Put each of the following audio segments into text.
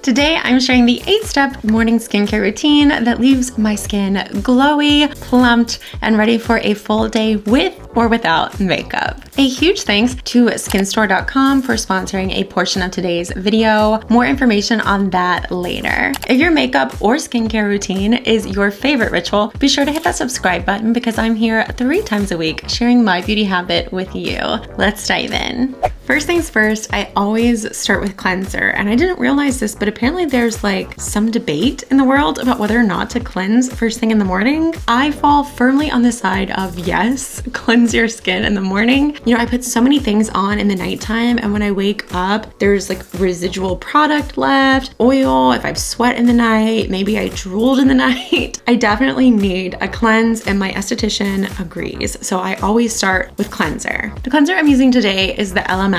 Today I'm sharing the 8-step morning skincare routine that leaves my skin glowy, plumped, and ready for a full day with or without makeup. A huge thanks to skinstore.com for sponsoring a portion of today's video. More information on that later. If your makeup or skincare routine is your favorite ritual, be sure to hit that subscribe button because I'm here 3 times a week sharing my beauty habit with you. Let's dive in. First things first, I always start with cleanser, and I didn't realize this, but apparently there's like some debate in the world about whether or not to cleanse first thing in the morning. I fall firmly on the side of yes, cleanse your skin in the morning. You know, I put so many things on in the nighttime, and when I wake up, there's like residual product left, oil, if I've sweat in the night, maybe I drooled in the night. I definitely need a cleanse, and my esthetician agrees. So I always start with cleanser. The cleanser I'm using today is the LMS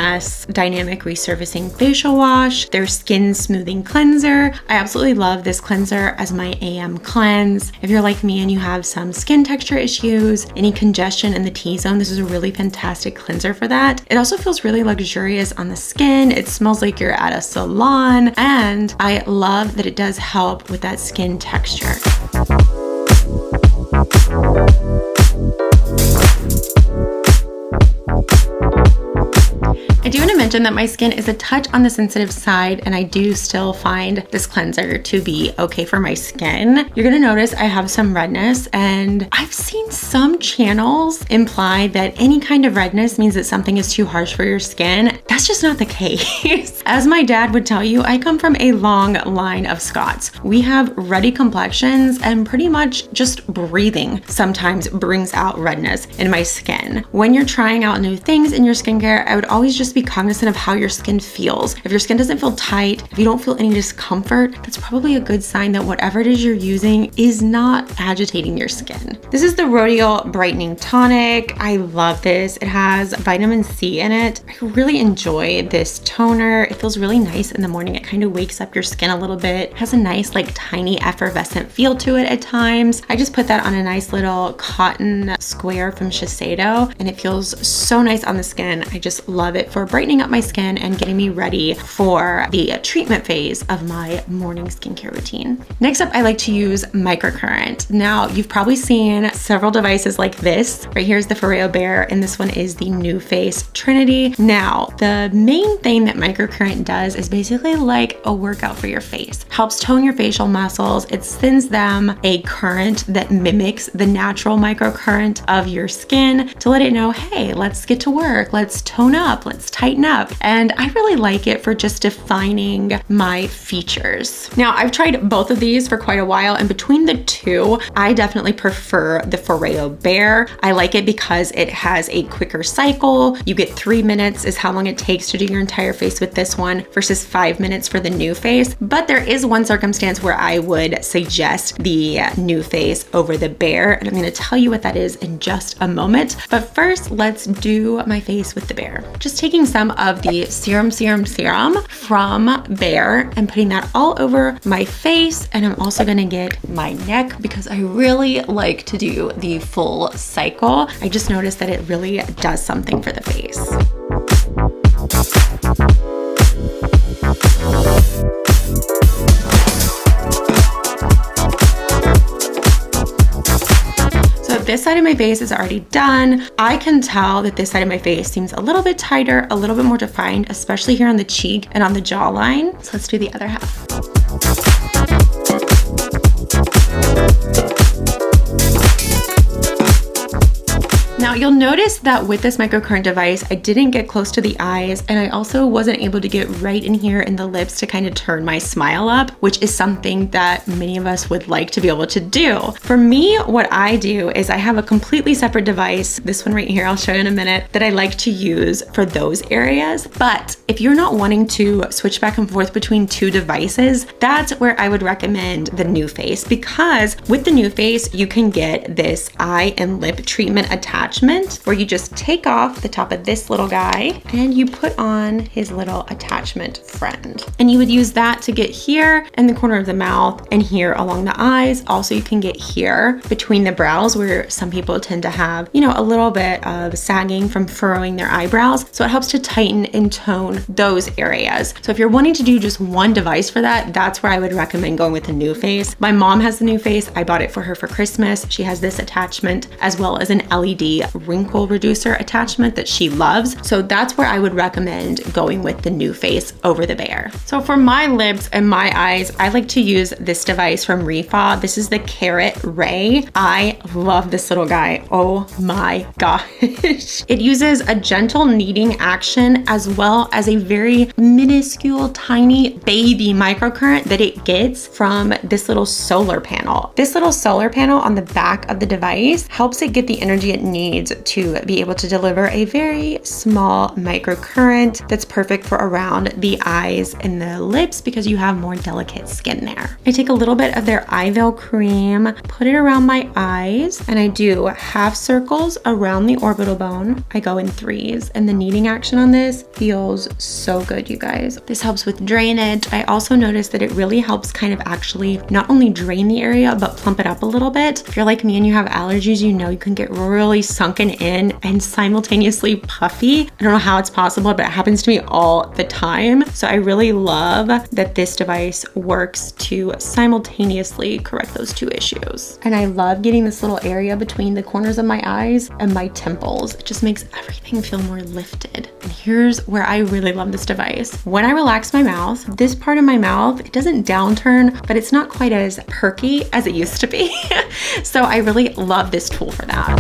Dynamic Resurfacing Facial Wash, their Skin Smoothing Cleanser. I absolutely love this cleanser as my AM cleanse. If you're like me and you have some skin texture issues, any congestion in the T-zone, this is a really fantastic cleanser for that. It also feels really luxurious on the skin. It smells like you're at a salon, and I love that it does help with that skin texture. I do want to mention that my skin is a touch on the sensitive side, and I do still find this cleanser to be okay for my skin. You're gonna notice I have some redness, and I've seen some channels imply that any kind of redness means that something is too harsh for your skin. That's just not the case. As my dad would tell you, I come from a long line of Scots. We have ruddy complexions, and pretty much just breathing sometimes brings out redness in my skin. When you're trying out new things in your skincare, I would always just be cognizant of how your skin feels. If your skin doesn't feel tight, if you don't feel any discomfort, that's probably a good sign that whatever it is you're using is not agitating your skin. This is the Rodial Brightening Tonic. I love this. It has vitamin C in it. I really enjoy this toner. It feels really nice in the morning. It kind of wakes up your skin a little bit. It has a nice like tiny effervescent feel to it at times. I just put that on a nice little cotton square from Shiseido, and it feels so nice on the skin. I just love it for brightening up my skin and getting me ready for the treatment phase of my morning skincare routine. Next up, I like to use Microcurrent. Now, you've probably seen several devices like this. Right here is the Foreo Bear, and this one is the New Face Trinity. Now, the main thing that Microcurrent does is basically like a workout for your face. Helps tone your facial muscles. It sends them a current that mimics the natural microcurrent of your skin to let it know, hey, let's get to work. Let's tone up. Let's tighten up. And I really like it for just defining my features. Now, I've tried both of these for quite a while, and between the two, I definitely prefer the Foreo Bear. I like it because it has a quicker cycle. You get 3 minutes is how long it takes to do your entire face with this one versus 5 minutes for the New Face. But there is one circumstance where I would suggest the New Face over the Bear, and I'm going to tell you what that is in just a moment. But first, let's do my face with the Bear. Just taking some of the Serum from Bear and putting that all over my face, and I'm also gonna get my neck because I really like to do the full cycle. I just noticed that it really does something for the face. This side of my face is already done. I can tell that this side of my face seems a little bit tighter, a little bit more defined, especially here on the cheek and on the jawline. So let's do the other half. Now you'll notice that with this microcurrent device, I didn't get close to the eyes, and I also wasn't able to get right in here in the lips to kind of turn my smile up, which is something that many of us would like to be able to do. For me, what I do is I have a completely separate device, this one right here, I'll show you in a minute, that I like to use for those areas. But if you're not wanting to switch back and forth between 2 devices, that's where I would recommend the New Face, because with the New Face, you can get this eye and lip treatment attached attachment where you just take off the top of this little guy and you put on his little attachment friend. And you would use that to get here in the corner of the mouth and here along the eyes. Also, you can get here between the brows where some people tend to have, you know, a little bit of sagging from furrowing their eyebrows. So it helps to tighten and tone those areas. So if you're wanting to do just one device for that, that's where I would recommend going with the NuFace. My mom has the NuFace. I bought it for her for Christmas. She has this attachment as well as an LED wrinkle reducer attachment that she loves. So that's where I would recommend going with the NuFace over the Bare. So for my lips and my eyes, I like to use this device from Refa. This is the Carrot Ray. I love this little guy. Oh my gosh. It uses a gentle kneading action as well as a very minuscule, tiny baby microcurrent that it gets from this little solar panel. This little solar panel on the back of the device helps it get the energy it needs to be able to deliver a very small microcurrent that's perfect for around the eyes and the lips because you have more delicate skin there. I take a little bit of their eye veil cream, put it around my eyes, and I do half circles around the orbital bone. I go in 3s, and the kneading action on this feels so good, you guys. This helps with drainage. I also noticed that it really helps kind of actually not only drain the area, but plump it up a little bit. If you're like me and you have allergies, you know you can get really sunken in and simultaneously puffy. I don't know how it's possible, but it happens to me all the time. So I really love that this device works to simultaneously correct those two issues. And I love getting this little area between the corners of my eyes and my temples. It just makes everything feel more lifted. And here's where I really love this device. When I relax my mouth, this part of my mouth, it doesn't downturn, but it's not quite as perky as it used to be. So I really love this tool for that.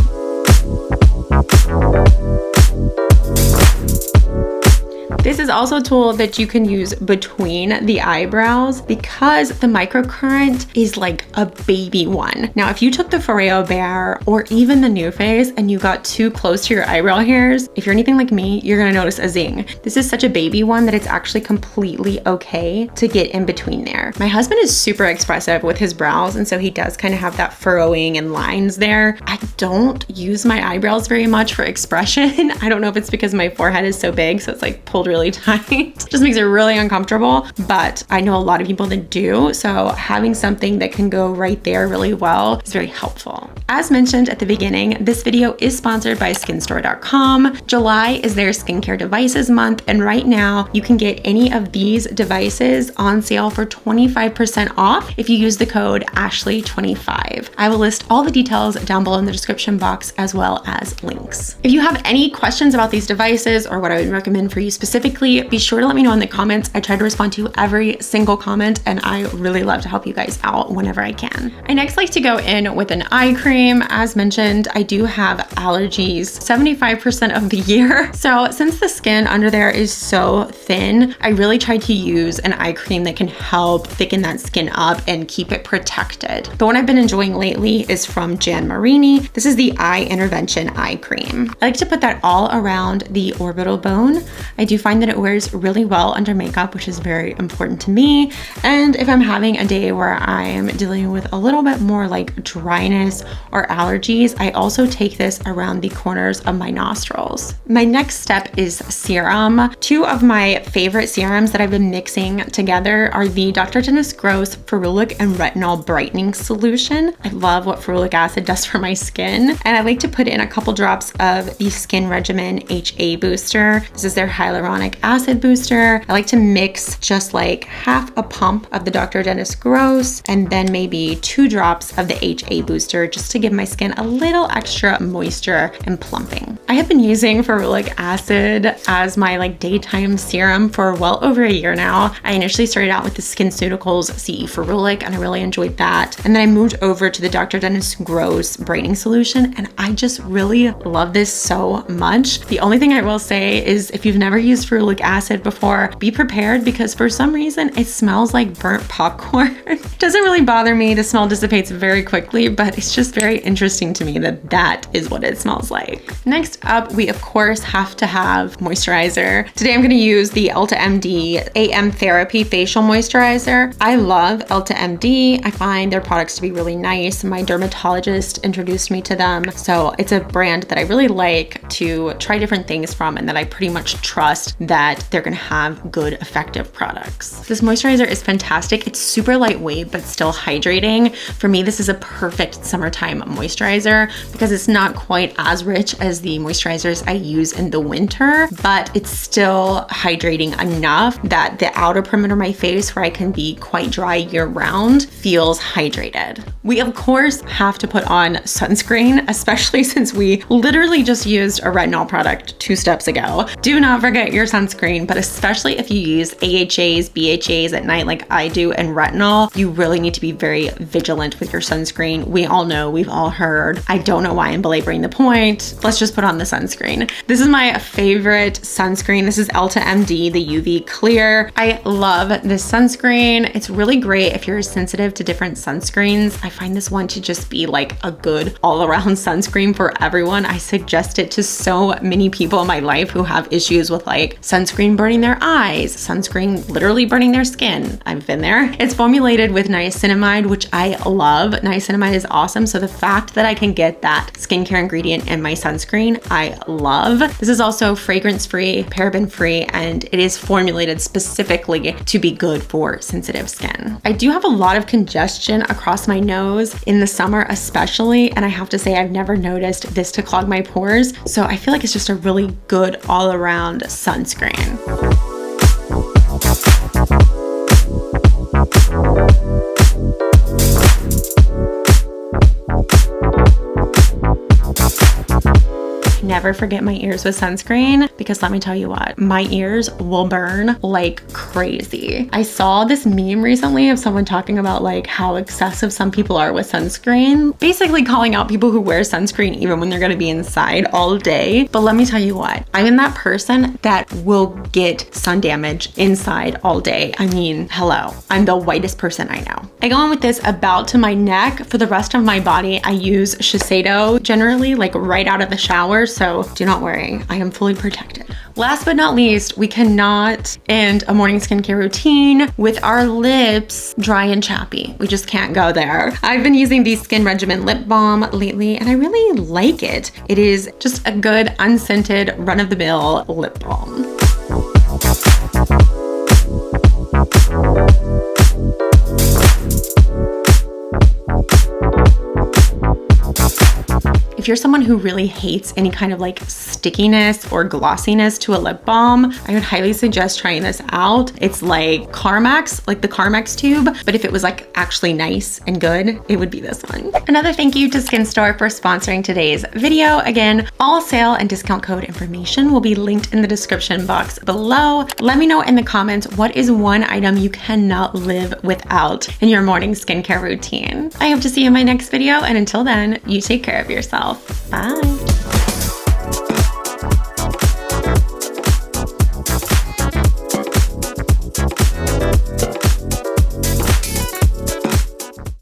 This is also a tool that you can use between the eyebrows because the microcurrent is like a baby one. Now, if you took the Foreo Bare or even the NuFace and you got too close to your eyebrow hairs, if you're anything like me, you're gonna notice a zing. This is such a baby one that it's actually completely okay to get in between there. My husband is super expressive with his brows, and so he does kind of have that furrowing and lines there. I don't use my eyebrows very much for expression. I don't know if it's because my forehead is so big, so it's like pulled really tight. Just makes it really uncomfortable, but I know a lot of people that do, so having something that can go right there really well is very helpful. As mentioned at the beginning, this video is sponsored by skinstore.com. July is their skincare devices month, and right now you can get any of these devices on sale for 25% off if you use the code Ashley25. I will list all the details down below in the description box as well as links. If you have any questions about these devices or what I would recommend for you specifically, be sure to let me know in the comments. I try to respond to every single comment, and I really love to help you guys out whenever I can. I next like to go in with an eye cream. As mentioned, I do have allergies 75% of the year. So since the skin under there is so thin, I really try to use an eye cream that can help thicken that skin up and keep it protected. The one I've been enjoying lately is from Jan Marini. This is the Eye Intervention Eye Cream. I like to put that all around the orbital bone. I do find that it wears really well under makeup, which is very important to me. And if I'm having a day where I'm dealing with a little bit more like dryness or allergies, I also take this around the corners of my nostrils. My next step is serum. Two of my favorite serums that I've been mixing together are the Dr. Dennis Gross Ferulic and Retinol Brightening Solution. I love what ferulic acid does for my skin, and I like to put in a couple drops of the Skin Regimen HA Booster. This is their hyaluronic acid booster. I like to mix just like half a pump of the Dr. Dennis Gross and then maybe 2 drops of the HA booster just to give my skin a little extra moisture and plumping. I have been using ferulic acid as my like daytime serum for well over a year now. I initially started out with the SkinCeuticals CE Ferulic, and I really enjoyed that. And then I moved over to the Dr. Dennis Gross Brightening Solution, and I just really love this so much. The only thing I will say is if you've never used ferulic acid before, be prepared because for some reason it smells like burnt popcorn. It doesn't really bother me. The smell dissipates very quickly, but it's just very very interesting to me that that is what it smells like. Next up, we of course have to have moisturizer. Today I'm going to use the Ulta MD AM Therapy Facial Moisturizer. I love Ulta MD. I find their products to be really nice. My dermatologist introduced me to them. So it's a brand that I really like to try different things from and that I pretty much trust that they're going to have good, effective products. This moisturizer is fantastic. It's super lightweight, but still hydrating. For me, this is a perfect summertime moisturizer because it's not quite as rich as the moisturizers I use in the winter, but it's still hydrating enough that the outer perimeter of my face, where I can be quite dry year round, feels hydrated. We of course have to put on sunscreen, especially since we literally just used a retinol product 2 steps ago. Do not forget your sunscreen, but especially if you use AHAs, BHAs at night like I do and retinol, you really need to be very vigilant with your sunscreen. We all know, we've all heard. I don't know why I'm belaboring the point. Let's just put on the sunscreen. This is my favorite sunscreen. This is Ulta MD, the UV Clear. I love this sunscreen. It's really great if you're sensitive to different sunscreens. I find this one to just be like a good all-around sunscreen for everyone. I suggest it to so many people in my life who have issues with like sunscreen burning their eyes, sunscreen literally burning their skin. I've been there. It's formulated with niacinamide, which I love. Niacinamide is awesome. So the fact that I can get that skincare ingredient in my sunscreen, I love. This is also fragrance-free, paraben-free, and it is formulated specifically to be good for sensitive skin. I do have a lot of congestion across my nose in the summer especially, and I have to say I've never noticed this to clog my pores. So I feel like it's just a really good all-around sunscreen. Never forget my ears with sunscreen, because let me tell you what, my ears will burn like crazy. I saw this meme recently of someone talking about like how excessive some people are with sunscreen, basically calling out people who wear sunscreen even when they're gonna be inside all day. But let me tell you what, I'm that person that will get sun damage inside all day. I mean, hello, I'm the whitest person I know. I go in with this about to my neck. For the rest of my body, I use Shiseido generally, like right out of the shower. So do not worry, I am fully protected. Last but not least, we cannot end a morning skincare routine with our lips dry and chappy. We just can't go there. I've been using the Skin Regimen lip balm lately, and I really like it. It is just a good, unscented, run-of-the-mill lip balm. If you're someone who really hates any kind of like stickiness or glossiness to a lip balm, I would highly suggest trying this out. It's like Carmex, like the Carmex tube, but if it was like actually nice and good, it would be this one. Another thank you to Skin Store for sponsoring today's video. Again, all sale and discount code information will be linked in the description box below. Let me know in the comments, what is one item you cannot live without in your morning skincare routine? I hope to see you in my next video, and until then, you take care of yourself. Bye.